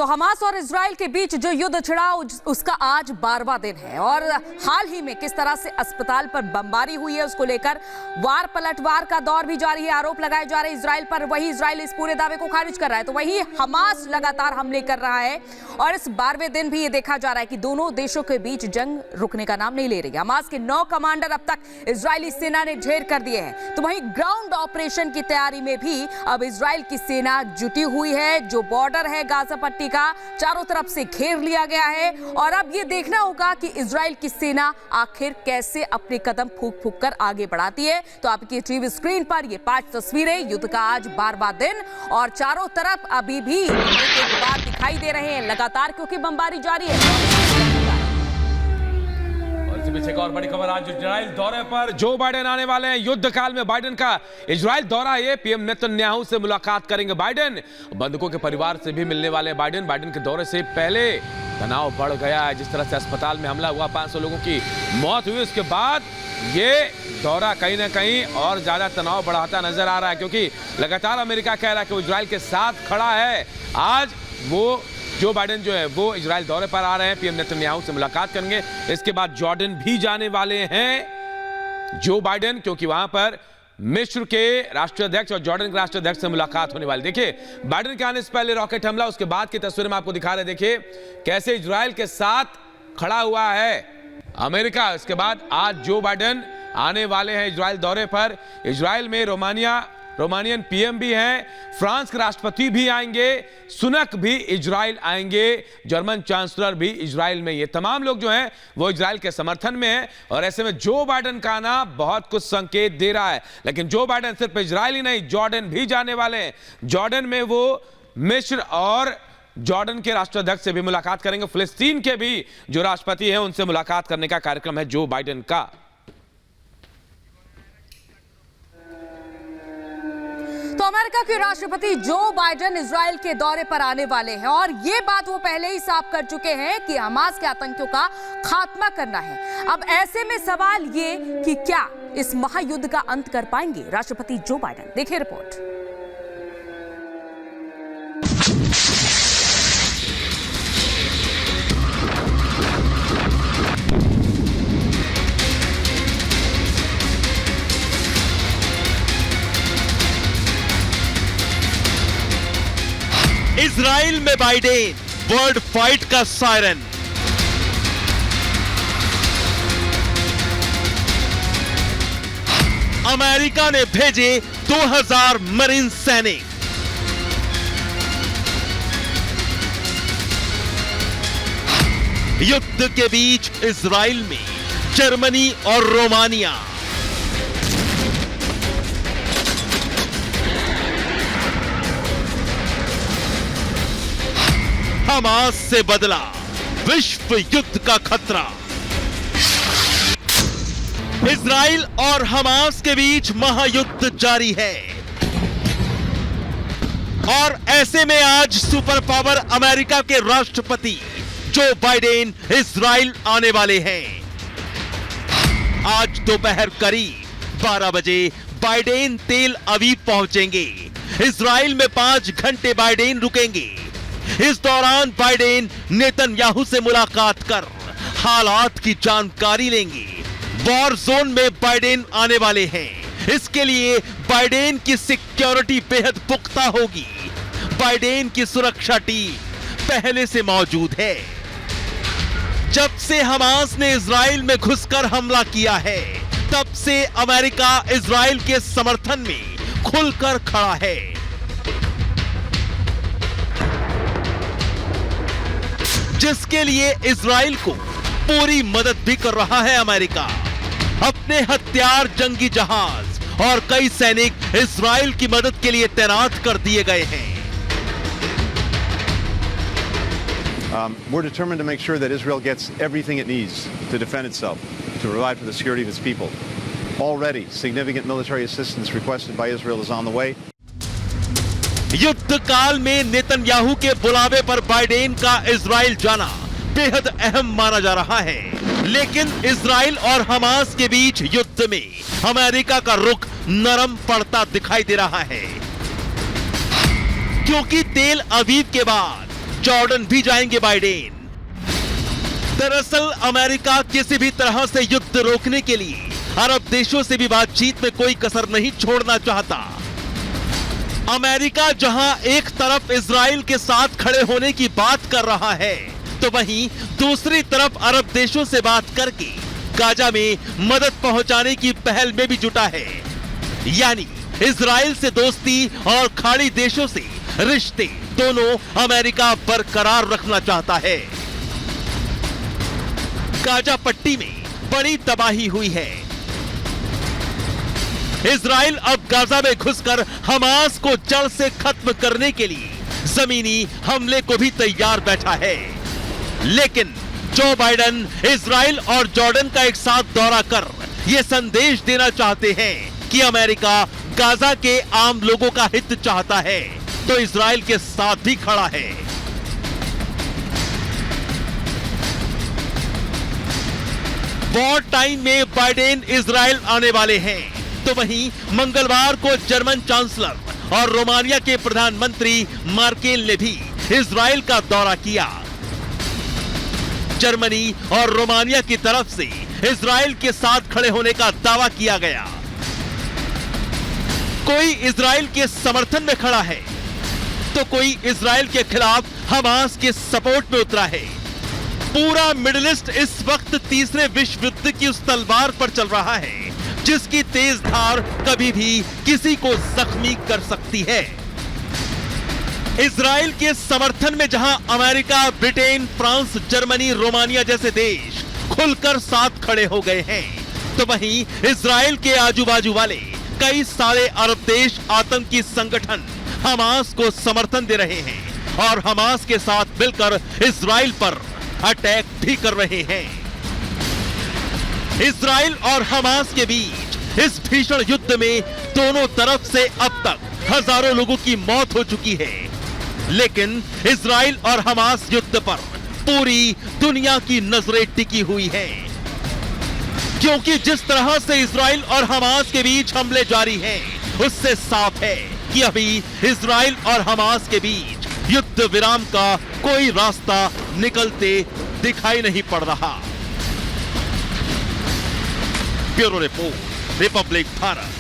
तो हमास और इजराइल के बीच जो युद्ध छिड़ा उसका आज 12वां दिन है और हाल ही में किस तरह से अस्पताल पर बमबारी हुई है उसको लेकर वार पलटवार का दौर भी जारी है। आरोप लगाए जा रहे हैं इजराइल पर, वही इजराइल इस पूरे दावे को खारिज कर रहा है, तो वही हमास लगातार हमले कर रहा है और इस 12वें दिन भी ये देखा जा रहा है कि दोनों देशों के बीच जंग रुकने का नाम नहीं ले रही। हमास के 9 कमांडर अब तक इजरायली सेना ने ढेर कर दिए हैं, तो वहीं ग्राउंड ऑपरेशन की तैयारी में भी अब इजराइल की सेना जुटी हुई है। जो बॉर्डर है गाजा पट्टी का चारों तरफ से घेर लिया गया है और अब ये देखना होगा कि इजराइल की सेना आखिर कैसे अपने कदम फूंक फूंक कर आगे बढ़ाती है। तो आपकी टीवी स्क्रीन पर ये 5 तस्वीरें, युद्ध का आज 12वां दिन और चारों तरफ अभी भी एक बात दिखाई दे रहे हैं लगातार, क्योंकि बमबारी जारी है। पीछे एक और बड़ी खबर, आज इजराइल दौरे पर जो बाइडेन आने वाले हैं। युद्ध काल में बाइडेन का इजराइल दौरा, ये पीएम नेतन्याहू से मुलाकात करेंगे बाइडेन। बंधकों के परिवार से भी मिलने वाले बाइडेन। बाइडेन के दौरे से पहले तनाव बढ़ गया है, जिस तरह से अस्पताल में हमला हुआ, 500 लोगों की मौत हुई, उसके बाद ये दौरा कहीं ना कहीं और ज्यादा तनाव बढ़ाता नजर आ रहा है, क्योंकि लगातार अमेरिका कह रहा है कि वो इजराइल के साथ खड़ा है। आज वो जो बाइडेन जो है वो इजराइल दौरे पर आ रहे हैं, पीएम नेतन्याहू से मुलाकात करेंगे। इसके बाद जॉर्डन भी जाने वाले हैं जो बाइडेन, क्योंकि वहां पर मिस्र के राष्ट्राध्यक्ष और जॉर्डन के राष्ट्राध्यक्ष से मुलाकात होने वाली। देखिए बाइडेन के आने से पहले रॉकेट हमला, उसके बाद की तस्वीर में आपको दिखा रहे, देखिए कैसे इजराइल के साथ खड़ा हुआ है अमेरिका। इसके बाद आज जो बाइडेन आने वाले हैं इजराइल दौरे पर। इजराइल में रोमानियन पीएम भी हैं, फ्रांस के राष्ट्रपति भी आएंगे, सुनक भी इजराइल आएंगे, जर्मन चांसलर भी इजराइल में। ये तमाम लोग जो हैं वो इजराइल के समर्थन में हैं और ऐसे में जो बाइडेन का आना बहुत कुछ संकेत दे रहा है। लेकिन जो बाइडेन सिर्फ इजराइल ही नहीं, जॉर्डन भी जाने वाले हैं। जॉर्डन में वो मिस्र और जॉर्डन के राष्ट्राध्यक्ष से भी मुलाकात करेंगे। फिलिस्तीन के भी जो राष्ट्रपति हैं उनसे मुलाकात करने का कार्यक्रम है जो बाइडेन का। तो अमेरिका के राष्ट्रपति जो बाइडेन इजराइल के दौरे पर आने वाले हैं और ये बात वो पहले ही साफ कर चुके हैं कि हमास के आतंकियों का खात्मा करना है। अब ऐसे में सवाल ये कि क्या इस महायुद्ध का अंत कर पाएंगे राष्ट्रपति जो बाइडेन? देखिए रिपोर्ट। इजराइल में बाइडेन, वर्ल्ड फाइट का सायरन। अमेरिका ने भेजे 2000 मरीन सैनिक। युद्ध के बीच इजराइल में जर्मनी और रोमानिया। हमास से बदला विश्व युद्ध का खतरा। इजराइल और हमास के बीच महायुद्ध जारी है और ऐसे में आज सुपर पावर अमेरिका के राष्ट्रपति जो बाइडेन इजराइल आने वाले हैं। आज दोपहर करीब 12 बजे बाइडेन तेल अवीव पहुंचेंगे। इजराइल में 5 घंटे बाइडेन रुकेंगे। इस दौरान बाइडेन नेतन्याहू से मुलाकात कर हालात की जानकारी लेंगे। वॉर जोन में बाइडेन आने वाले हैं, इसके लिए बाइडेन की सिक्योरिटी बेहद पुख्ता होगी। बाइडेन की सुरक्षा टीम पहले से मौजूद है। जब से हमास ने इजराइल में घुसकर हमला किया है, तब से अमेरिका इजराइल के समर्थन में खुलकर खड़ा है। जिसके लिए इजराइल को पूरी मदद भी कर रहा है अमेरिका। अपने हथियार, जंगी जहाज और कई सैनिक इजराइल की मदद के लिए तैनात कर दिए गए हैं। We're determined to make sure that Israel gets everything it needs to defend itself, to provide for the security of its people. Already, significant military assistance requested by Israel is on the way. युद्ध काल में Netanyahu के बुलावे पर Biden का Israel जाना बेहद अहम माना जा रहा है, लेकिन इजराइल और हमास के बीच युद्ध में अमेरिका का रुख नरम पड़ता दिखाई दे रहा है, क्योंकि तेल अवीव के बाद जॉर्डन भी जाएंगे बाइडेन। दरअसल अमेरिका किसी भी तरह से युद्ध रोकने के लिए अरब देशों से भी बातचीत में कोई कसर नहीं छोड़ना चाहता। अमेरिका जहां एक तरफ इजराइल के साथ खड़े होने की बात कर रहा है, तो वहीं दूसरी तरफ अरब देशों से बात करके गाजा में मदद पहुंचाने की पहल में भी जुटा है। यानी इजराइल से दोस्ती और खाड़ी देशों से रिश्ते दोनों अमेरिका बरकरार रखना चाहता है। गाजा पट्टी में बड़ी तबाही हुई है। इजराइल अब गाजा में घुसकर हमास को जड़ से खत्म करने के लिए जमीनी हमले को भी तैयार बैठा है। लेकिन जो बाइडेन इजराइल और जॉर्डन का एक साथ दौरा कर यह संदेश देना चाहते हैं कि अमेरिका गाजा के आम लोगों का हित चाहता है, तो इजराइल के साथ भी खड़ा है। वॉर टाइम में बाइडेन इजराइल आने वाले हैं, तो वहीं मंगलवार को जर्मन चांसलर और रोमानिया के प्रधानमंत्री मार्केल ने भी इजराइल का दौरा किया। जर्मनी और रोमानिया की तरफ से इजराइल के साथ खड़े होने का दावा किया गया। कोई इजराइल के समर्थन में खड़ा है, तो कोई इजराइल के खिलाफ हमास के सपोर्ट में उतरा है। पूरा मिडिल ईस्ट इस वक्त तीसरे विश्व युद्ध की उस तलवार पर चल रहा है जिसकी तेज धार कभी भी किसी को जख्मी कर सकती है। इजराइल के समर्थन में जहां America, Britain, France, Germany, Romania जैसे देश खुलकर साथ खड़े हो गए हैं, तो वहीं इजराइल के आजू बाजू वाले कई सारे अरब देश आतंकी संगठन हमास को समर्थन दे रहे हैं और हमास के साथ मिलकर इजराइल पर अटैक भी कर रहे हैं। इजराइल और हमास के बीच इस भीषण युद्ध में दोनों तरफ से अब तक हजारों लोगों की मौत हो चुकी है। लेकिन इजराइल और हमास युद्ध पर पूरी दुनिया की नजरें टिकी हुई हैं, क्योंकि जिस तरह से इजराइल और हमास के बीच हमले जारी हैं, उससे साफ है कि अभी इजराइल और हमास के बीच युद्ध विराम का कोई रास्ता निकलते दिखाई नहीं पड़ रहा। Bureau report, Republic Bharat.